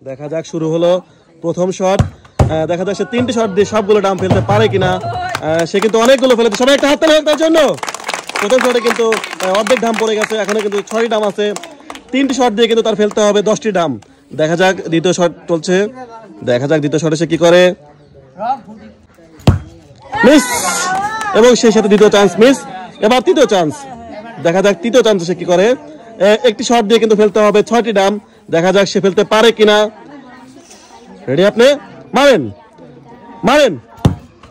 দেখা যাক, শুরু হলো প্রথম শট। দেখা যাক সে 3টি শট দিয়ে সবগুলো ডাম ফেলতে পারে কিনা। সে কিন্তু অনেকগুলো ফেলেছে, সবাই একটা হাততালি হোক তার জন্য। প্রথম শটে কিন্তু অর্ধেক ডাম পড়ে গেছে, এখনো কিন্তু 6টি ডাম আছে। 3টি শট দিয়ে কিন্তু তার ফেলতে হবে 10টি ডাম। দেখা যাক দ্বিতীয় শট চলছে, দেখা যাক দ্বিতীয় শটে সে কি করে। মিস, এবং সেই সাথে দ্বিতীয় চান্স মিস। এবার তৃতীয় চান্স, দেখা যাক তৃতীয় চান্স সে কি করে। একটি শট দিয়ে কিন্তু ফেলতে হবে 6টি ডাম। দেখা যাক সে ফেলতে পারে কিনা। রেডি? আপনি মারেন মারেন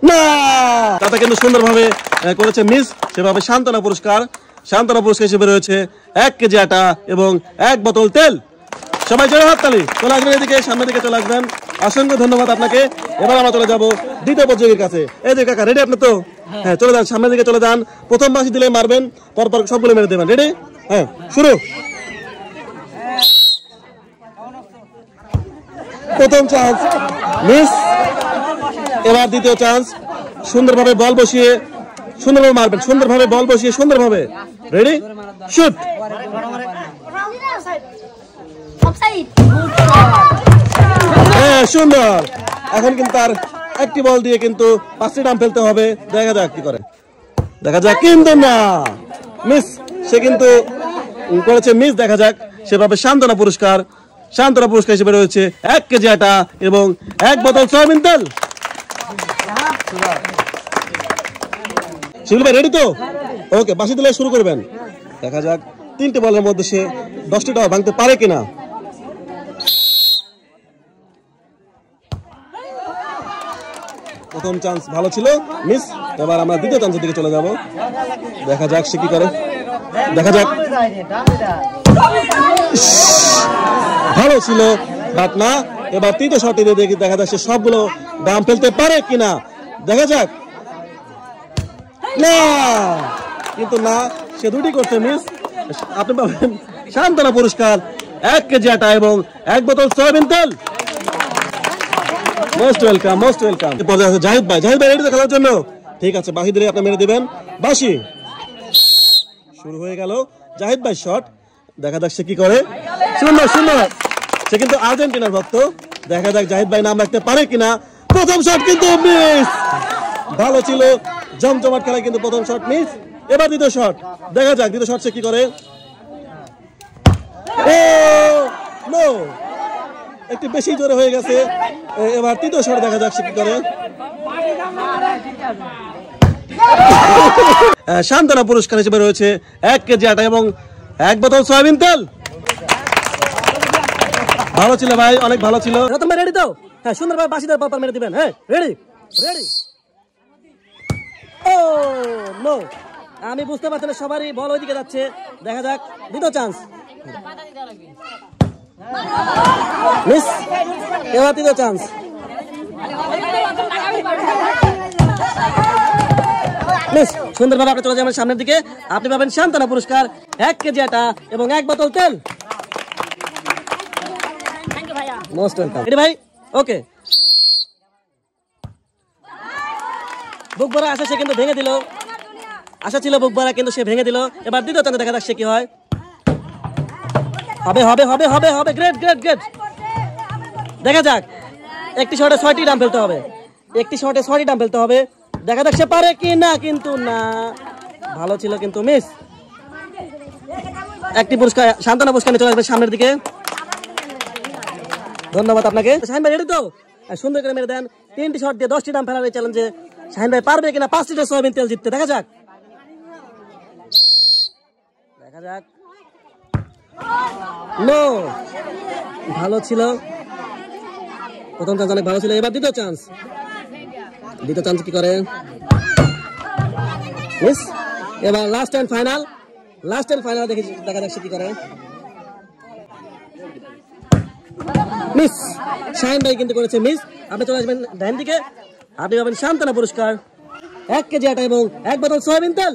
না, তাতে কিন্তু সুন্দরভাবে করেছে মিস। সেভাবে সান্ত্বনা পুরস্কার হিসেবে রয়েছে 1 কেজি আটা এবং 1 বোতল তেল। সবাই জোরে হাততালি। চলে আসবেন এদিকে, সামনের দিকে চলে আসবেন। অসংখ্য ধন্যবাদ আপনাকে। এবার আমরা চলে যাবো দ্বিতীয় প্রতিযোগীর কাছে। এই যে কাকা, রেডি আপনি তো? হ্যাঁ, চলে যান, সামনের দিকে চলে যান। প্রথম বাঁশি দিলে মারবেন, পরপর সবগুলো মেরে দেবেন। রেডি? হ্যাঁ, শুরু। প্রথম চান্স মিস। এবার দ্বিতীয় চান্স, সুন্দরভাবে বল বসিয়ে সুন্দরভাবে মারবেন, সুন্দরভাবে বল বসিয়ে সুন্দরভাবে। রেডি? শুট। হ্যাঁ, সুন্দর। এখন কিন্তু তার একটি বল দিয়ে কিন্তু 5টি ডাম ফেলতে হবে। দেখা যাক কি করে। দেখা যাক, কিন্তু না, মিস। সে কিন্তু করেছে মিস। দেখা যাক, সেভাবে সান্ত্বনা পুরস্কার হিসেবে রয়েছে 1 কেজি আটা এবং 1 বোতল সয়াবিন তেল। শিবুল ভাই রেডি তো? ওকে, বাঁশি দিলে শুরু করবেন। দেখা যাক 3টি বলের মধ্যে সে 10টি টাকা ভাঙতে পারে কিনা। প্রথম চান্স ভালো ছিল, মিস। এবার আমরা দ্বিতীয় চান্সের দিকে চলে যাব। দেখা যাক সে কি করে। দেখা যাক, ভালো ছিল বাট না। এবার তৃতীয় শটটি দিয়ে দেখি, দেখা যাক সে সবগুলো ডাম ফেলতে পারে কিনা। দেখা যাক, না, কিন্তু না, সে 2টি করছে মিস। আপনি পাবেন সান্ত্বনা পুরস্কার, 1 কেজি আটা এবং 1 বোতল সয়াবিন তেল। Most welcome, most welcome. পর্যায়ে আছে জাহিদ ভাই। জাহিদ ভাই রেডি তো খেলার জন্য? ঠিক আছে, বাঁশি দিলে আপনি মেরে দিবেন। বাঁশি শুরু হয়ে গেল। জাহিদ ভাই শট, দেখা যাক সে কি করে। সুন্দর সুন্দর, সে কিন্তু আর্জেন্টিনার ভক্ত। দেখা যাক জাহিদ ভাই নাম রাখতে পারে কিনা। প্রথম শট কিন্তু মিস। ভালো ছিল, জমজমাট খেলায় কিন্তু প্রথম শট মিস। এবার দ্বিতীয় শট, দেখা যাক দ্বিতীয় শট সে কি করে। নো, একটু বেশি জোরে হয়ে গেছে। এবার তৃতীয় শট, দেখা যাক সে কি করে। সান্ত্বনা পুরস্কার হিসেবে রয়েছে 1 কেজি আটা এবং 1 বোতল সয়াবিন তেল। ভালো ছিল ভাই, অনেক ভালো ছিল। রতন ভাই রেডি তো? হ্যাঁ, সুন্দরভাবে বাঁশি দিয়ে পরপর মেরে দিবেন। হ্যাঁ, রেডি? রেডি। ও নো, আমি বুঝতে পারছি না, সবারই বল ওইদিকে যাচ্ছে। দেখা যাক দ্বিতীয় চান্স মিস। এবার তৃতীয় চান্স মিস। সুন্দরভাবে আপনি চলে যাবেন সামনের দিকে। আপনি পাবেন সান্ত্বনা পুরস্কার, 1 কেজি আটা এবং 1 বোতল তেল। Most welcome. রেডি ভাই? ওকে। বুক ভরা আশা সে কিন্তু ভেঙে দিল। আশা ছিল বুক ভরা, কিন্তু সে ভেঙে দিল। এবার দ্বিতীয় চান্সে দেখা যাক সে কি হয়। হবে হবে হবে হবে হবে। Great great great. দেখা যাক, একটি শটে 6টি ডাম ফেলতে হবে। একটি শটে 6টি ডাম ফেলতে হবে। দেখা যাক সে পারে কি না, কিন্তু না, ভালো ছিল কিন্তু মিস। একটি পুরস্কার, সান্ত্বনা পুরস্কার নিয়ে চলে আসবে সামনের দিকে। ধন্যবাদ আপনাকে। শাহিন ভাই রেডি তো? সুন্দর করে মেরে দেন। 3টি শট দিয়ে 10টি ডাম ফেলার এই চ্যালেঞ্জে শাহিন ভাই পারবে কিনা 5 লিটার সয়াবিন তেল জিততে। দেখা যাক, দেখা যাক। নো, ভালো ছিল প্রথম চান্স, অনেক ভালো ছিল। এবার দ্বিতীয় চান্স কি করে। মিস। এবার লাস্ট এন্ড ফাইনাল দেখি, দেখা যাক সে কি করে। মিস। শাহিন ভাই কিন্তু করেছে মিস। আপনি চলে আসবেন ডান দিকে। আপনি পাবেন সান্ত্বনা পুরস্কার, 1 কেজি আটা এবং 1 বোতল সয়াবিন তেল।